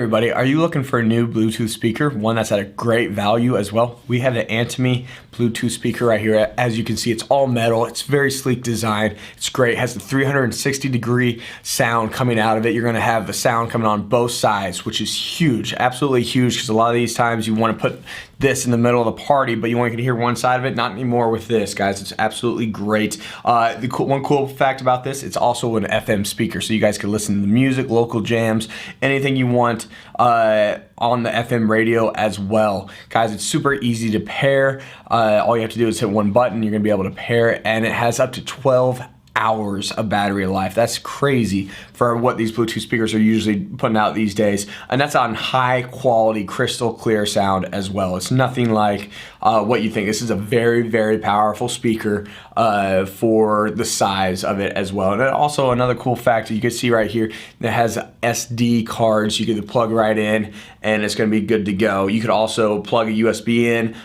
everybody, are you looking for a new Bluetooth speaker, one that's at a great value as well? We have the Antony Bluetooth speaker right here. As you can see, it's all metal. It's very sleek design. It's great. It has the 360-degree sound coming out of it. You're going to have the sound coming on both sides, which is huge, absolutely huge, because a lot of these times you want to put this in the middle of the party, but you only can hear one side of it. Not anymore with this, guys. It's absolutely great. One cool fact about this, it's also an FM speaker, so you guys can listen to the music, local jams, anything you want on the FM radio as well. Guys, it's super easy to pair. All you have to do is hit one button. You're going to be able to pair it, and it has up to 12 hours of battery life. That's crazy for what these Bluetooth speakers are usually putting out these days, and that's on high quality crystal clear sound as well. It's nothing like what you think. This is a very, very powerful speaker for the size of it as well. And also another cool fact you can see right here, it has SD cards you can plug right in, and it's going to be good to go. You could also plug a USB in,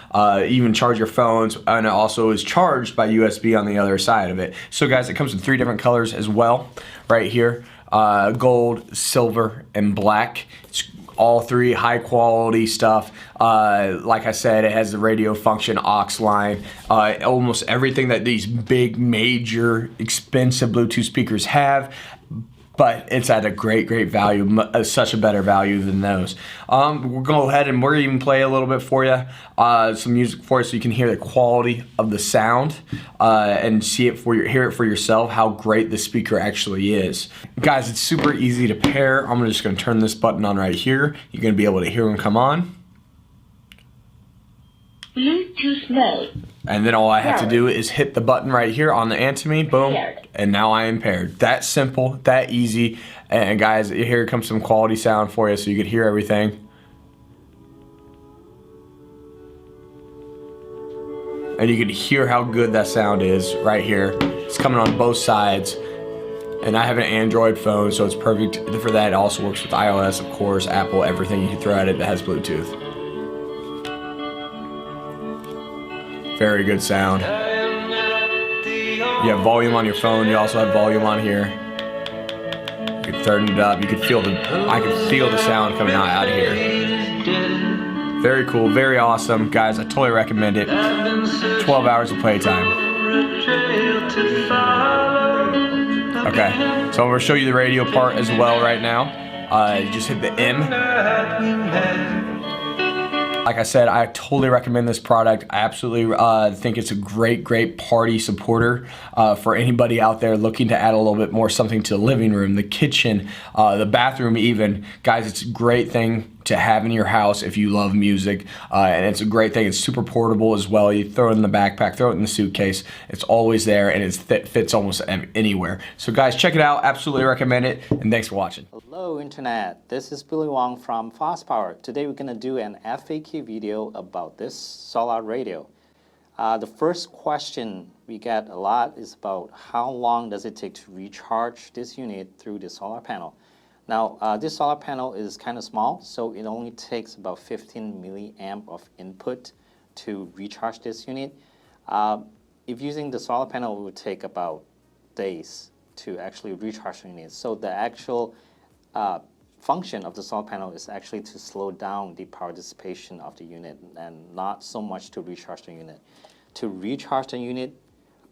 even charge your phones, and it also is charged by USB on the other side of it. So guys, it comes in 3 different colors as well right here, gold, silver, and black. It's all 3 high quality stuff. Like I said, it has the radio function, aux line, almost everything that these big, major, expensive Bluetooth speakers have, but it's at a great value, such a better value than those. We'll go ahead and we're even play a little bit for you, some music for you, so you can hear the quality of the sound and hear it for yourself how great the speaker actually is. Guys, it's super easy to pair. I'm just going to turn this button on right here. You're going to be able to hear them come on. Bluetooth mode. And then all I have to do is hit the button right here on the Antony, boom, and now I am paired. That simple, that easy. And guys, here comes some quality sound for you so you can hear everything. And you can hear how good that sound is right here. It's coming on both sides. And I have an Android phone, so it's perfect for that. It also works with iOS, of course, Apple, everything you can throw at it that has Bluetooth. Very good sound. You have volume on your phone. You also have volume on here. You can turn it up. You can feel I can feel the sound coming out of here. Very cool. Very awesome, guys. I totally recommend it. 12 hours of playtime. Okay, so I'm gonna show you the radio part as well right now. You just hit the M. Like I said, I totally recommend this product. I absolutely think it's a great party supporter for anybody out there looking to add a little bit more something to the living room, the kitchen, the bathroom even. Guys, it's a great thing to have in your house if you love music, and it's a great thing. It's super portable as well. You throw it in the backpack, throw it in the suitcase. It's always there, and it fits almost anywhere. So guys, check it out. Absolutely recommend it, and thanks for watching. Hello Internet, this is Billy Wong from Fast Power. Today we're going to do an FAQ video about this solar radio. The first question we get a lot is about how long does it take to recharge this unit through the solar panel. Now, this solar panel is kind of small, so it only takes about 15 milliamp of input to recharge this unit. If using the solar panel, it would take about days to actually recharge the unit. So the actual function of the solar panel is actually to slow down the power dissipation of the unit and not so much to recharge the unit. To recharge the unit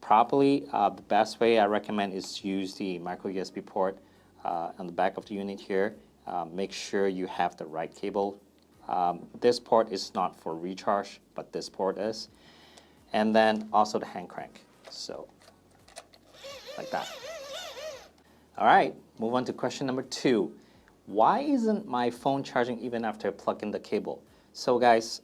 properly, the best way I recommend is to use the micro USB port on the back of the unit here. Make sure you have the right cable. This port is not for recharge, but this port is. And then also the hand crank. So, like that. All right, move on to question number 2. Why isn't my phone charging even after I plug in the cable? So guys,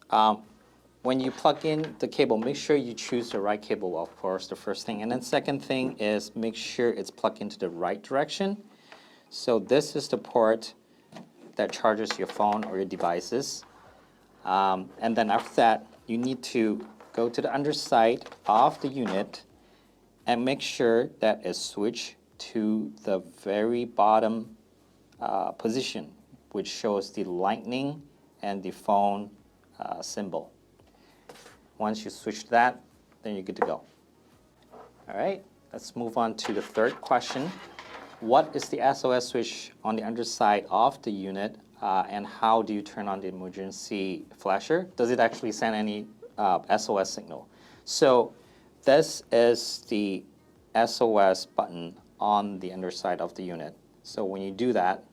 when you plug in the cable, make sure you choose the right cable, of course, the first thing. And then second thing is make sure it's plugged into the right direction. So this is the port that charges your phone or your devices. And then after that, you need to go to the underside of the unit and make sure that it's switched to the very bottom position, which shows the lightning and the phone symbol. Once you switch that, then you're good to go. All right, let's move on to the third question. What is the SOS switch on the underside of the unit and how do you turn on the emergency flasher? Does it actually send any SOS signal? So this is the SOS button on the underside of the unit. So when you do that,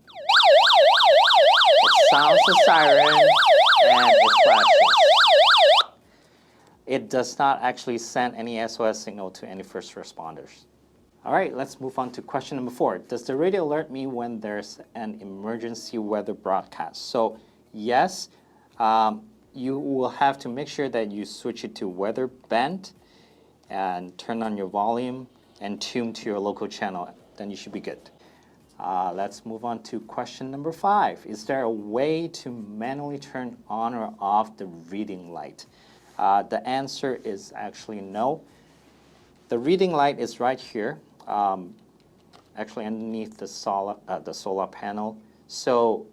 it sounds the siren and it flashes. It does not actually send any SOS signal to any first responders. All right, let's move on to question number 4. Does the radio alert me when there's an emergency weather broadcast? So yes, you will have to make sure that you switch it to weather band and turn on your volume and tune to your local channel. Then you should be good. Let's move on to question number 5. Is there a way to manually turn on or off the reading light? The answer is actually no. The reading light is right here, actually underneath the solar panel. So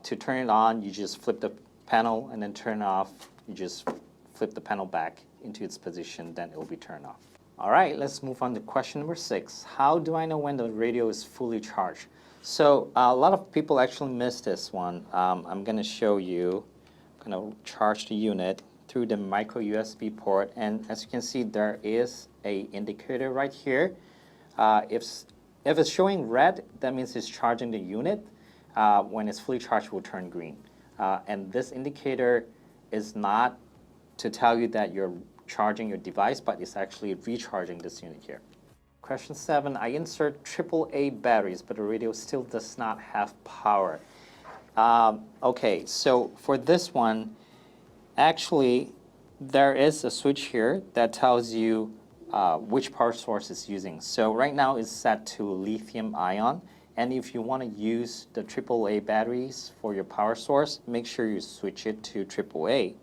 to turn it on, you just flip the panel, and then turn it off, you just flip the panel back into its position, then it will be turned off. All right, let's move on to question number 6. How do I know when the radio is fully charged? So a lot of people actually miss this one. I'm going to show you. I'm going to charge the unit through the micro USB port, and as you can see, there is a indicator right here. If it's showing red, that means it's charging the unit. When it's fully charged, it will turn green. And this indicator is not to tell you that you're charging your device, but it's actually recharging this unit here. Question 7, I insert AAA batteries, but the radio still does not have power. Okay, so for this one, actually, there is a switch here that tells you which power source it's using. So right now it's set to lithium ion. And if you want to use the AAA batteries for your power source, make sure you switch it to AAA.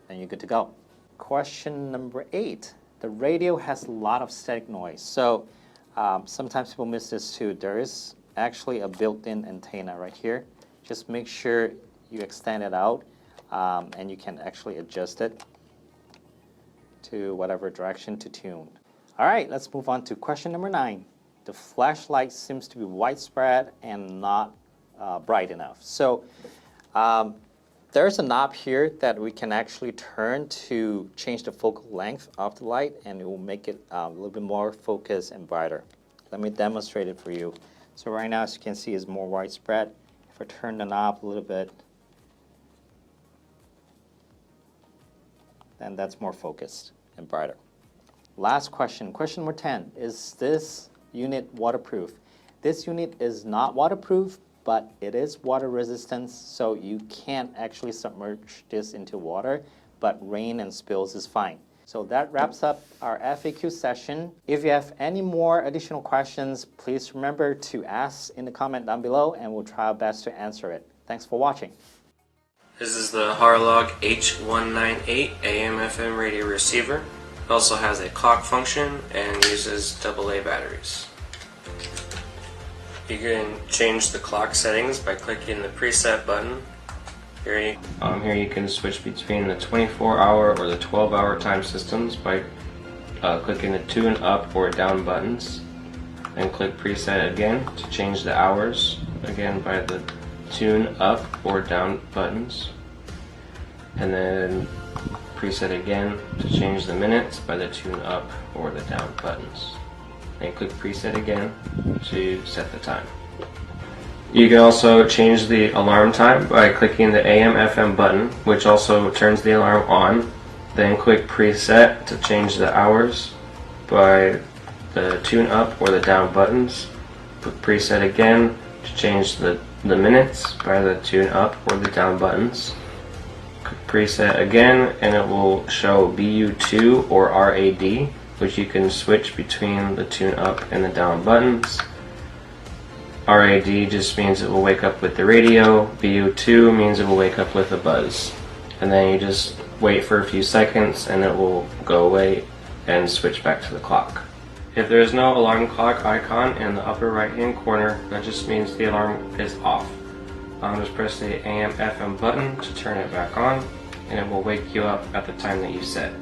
Then you're good to go. Question number 8. The radio has a lot of static noise. So sometimes people miss this too. There is actually a built-in antenna right here. Just make sure you extend it out, and you can actually adjust it to whatever direction to tune. All right, let's move on to question number 9. The flashlight seems to be widespread and not bright enough. So there's a knob here that we can actually turn to change the focal length of the light, and it will make it a little bit more focused and brighter. Let me demonstrate it for you. So right now, as you can see, it's more widespread. If I turn the knob a little bit, then that's more focused and brighter. Last question, question number 10. Is this unit waterproof? This unit is not waterproof, but it is water resistant, so you can't actually submerge this into water, but rain and spills is fine. So that wraps up our FAQ session. If you have any more additional questions, please remember to ask in the comment down below, and we'll try our best to answer it. Thanks for watching. This is the Harlog H198 AM/FM radio receiver. It also has a clock function and uses AA batteries. You can change the clock settings by clicking the preset button. Here you can switch between the 24-hour or the 12-hour time systems by clicking the tune up or down buttons. And click preset again to change the hours, again by the tune up or down buttons. And then preset again to change the minutes by the tune up or the down buttons. And click preset again to set the time. You can also change the alarm time by clicking the AM/FM button, which also turns the alarm on. Then click preset to change the hours by the tune up or the down buttons. Click preset again to change the minutes by the tune up or the down buttons. Click preset again and it will show BU2 or RAD, which you can switch between the tune up and the down buttons. RAD just means it will wake up with the radio. BU2 means it will wake up with a buzz. And then you just wait for a few seconds and it will go away and switch back to the clock. If there is no alarm clock icon in the upper right hand corner, that just means the alarm is off. Just press the AM/FM button to turn it back on, and it will wake you up at the time that you set.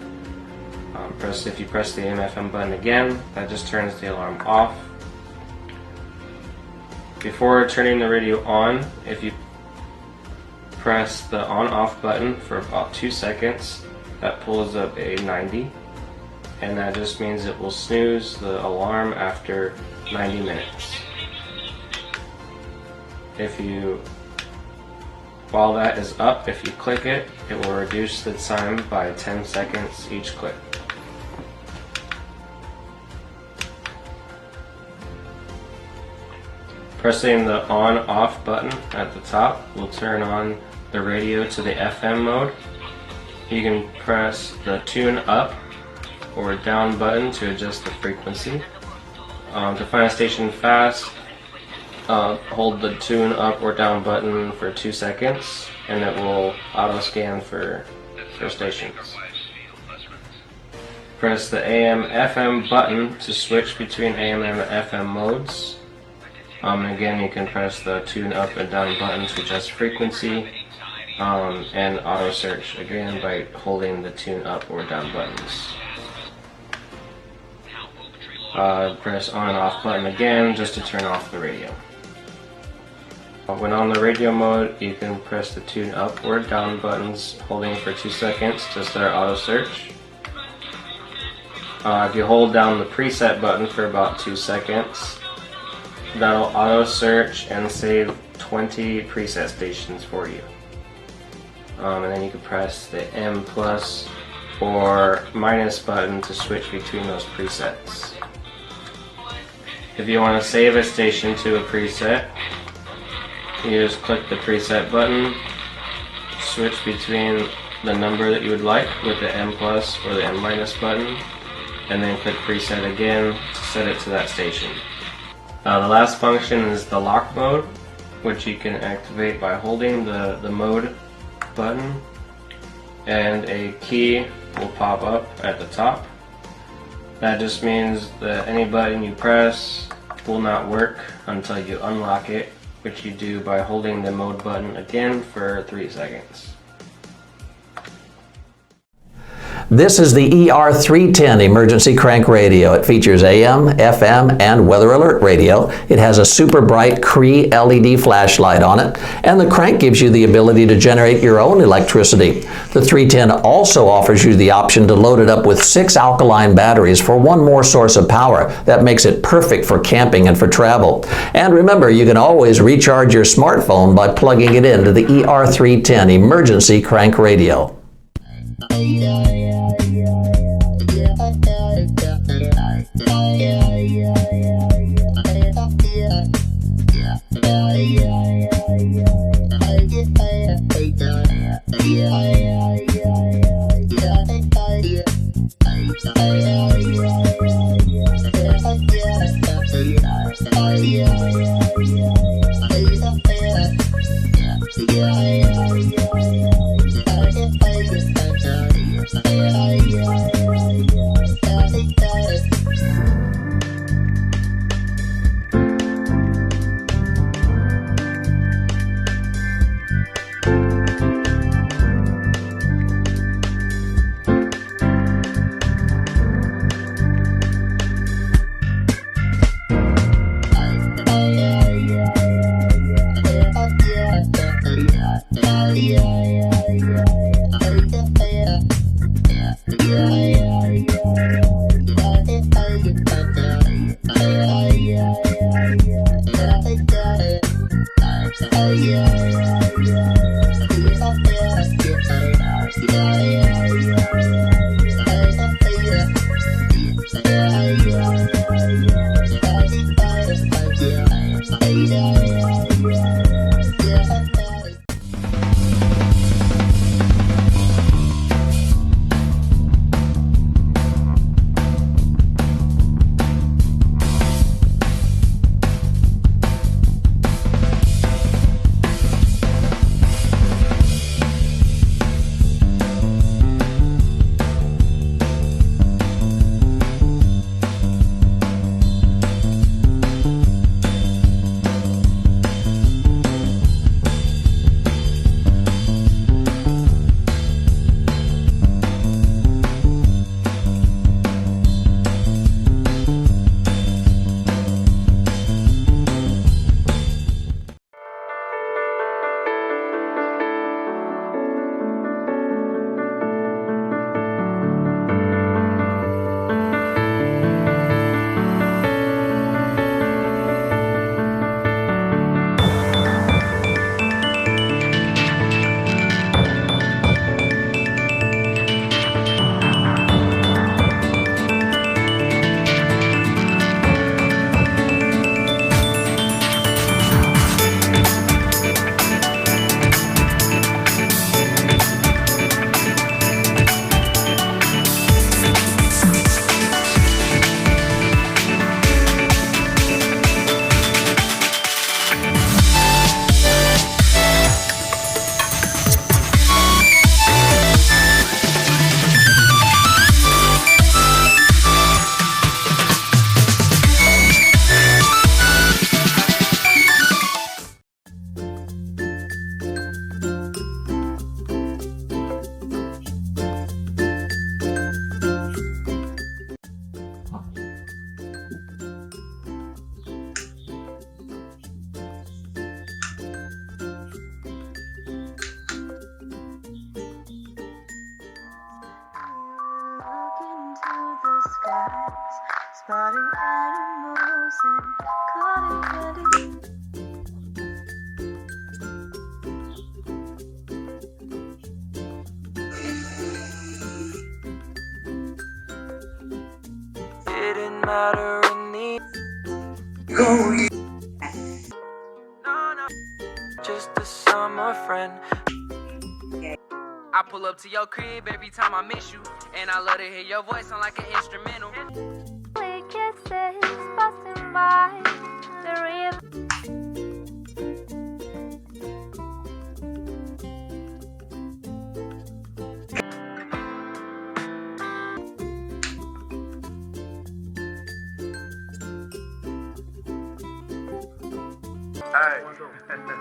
If you press the AM/FM button again, that just turns the alarm off. Before turning the radio on, if you press the on-off button for about 2 seconds. That pulls up a 90, and that just means it will snooze the alarm after 90 minutes. While that is up, if you click it, it will reduce the time by 10 seconds each click. Pressing the on-off button at the top will turn on the radio to the FM mode. You can press the tune up or down button to adjust the frequency. To find a station fast, hold the tune up or down button for 2 seconds and it will auto scan for stations. Press the AM FM button to switch between AM and FM modes. Again, you can press the tune up and down button to adjust frequency, and auto search again by holding the tune up or down buttons. Press on and off button again just to turn off the radio. When on the radio mode, you can press the tune up or down buttons holding for 2 seconds to start auto search. If you hold down the preset button for about 2 seconds, that'll auto search and save 20 preset stations for you. And then you can press the M plus or minus button to switch between those presets. If you want to save a station to a preset, you just click the preset button, switch between the number that you would like with the M plus or the M minus button, and then click preset again to set it to that station. The last function is the lock mode, which you can activate by holding the mode button, and a key will pop up at the top. That just means that any button you press will not work until you unlock it, which you do by holding the mode button again for 3 seconds. This is the ER310 emergency crank radio. It features AM, FM, and weather alert radio. It has a super bright Cree LED flashlight on it, and the crank gives you the ability to generate your own electricity. The 310 also offers you the option to load it up with 6 alkaline batteries for one more source of power. That makes it perfect for camping and for travel. And remember, you can always recharge your smartphone by plugging it into the ER310 emergency crank radio. Spotting animals and cotton candy. Didn't matter in the no, no, just a summer friend. I pull up to your crib every time I miss you, and I love to hear your voice sound like an instrumental. Kisses passing by the river.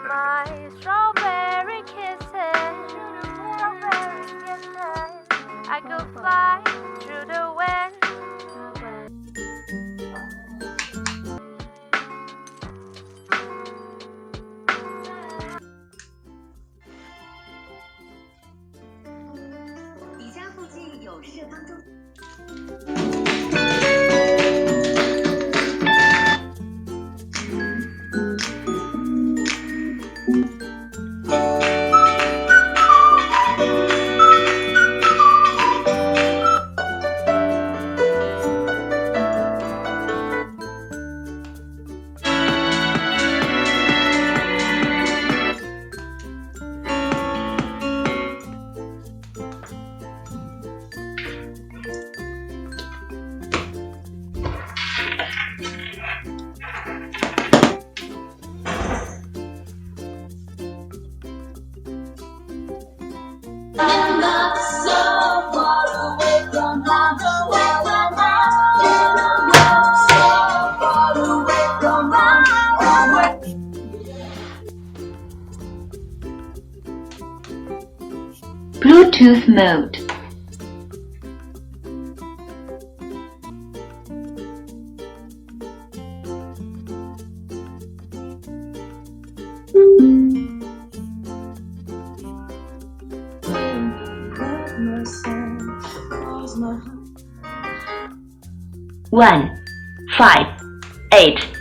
My strawberry kisses, I could fly through the wind. Bluetooth mode. One, 5, 8.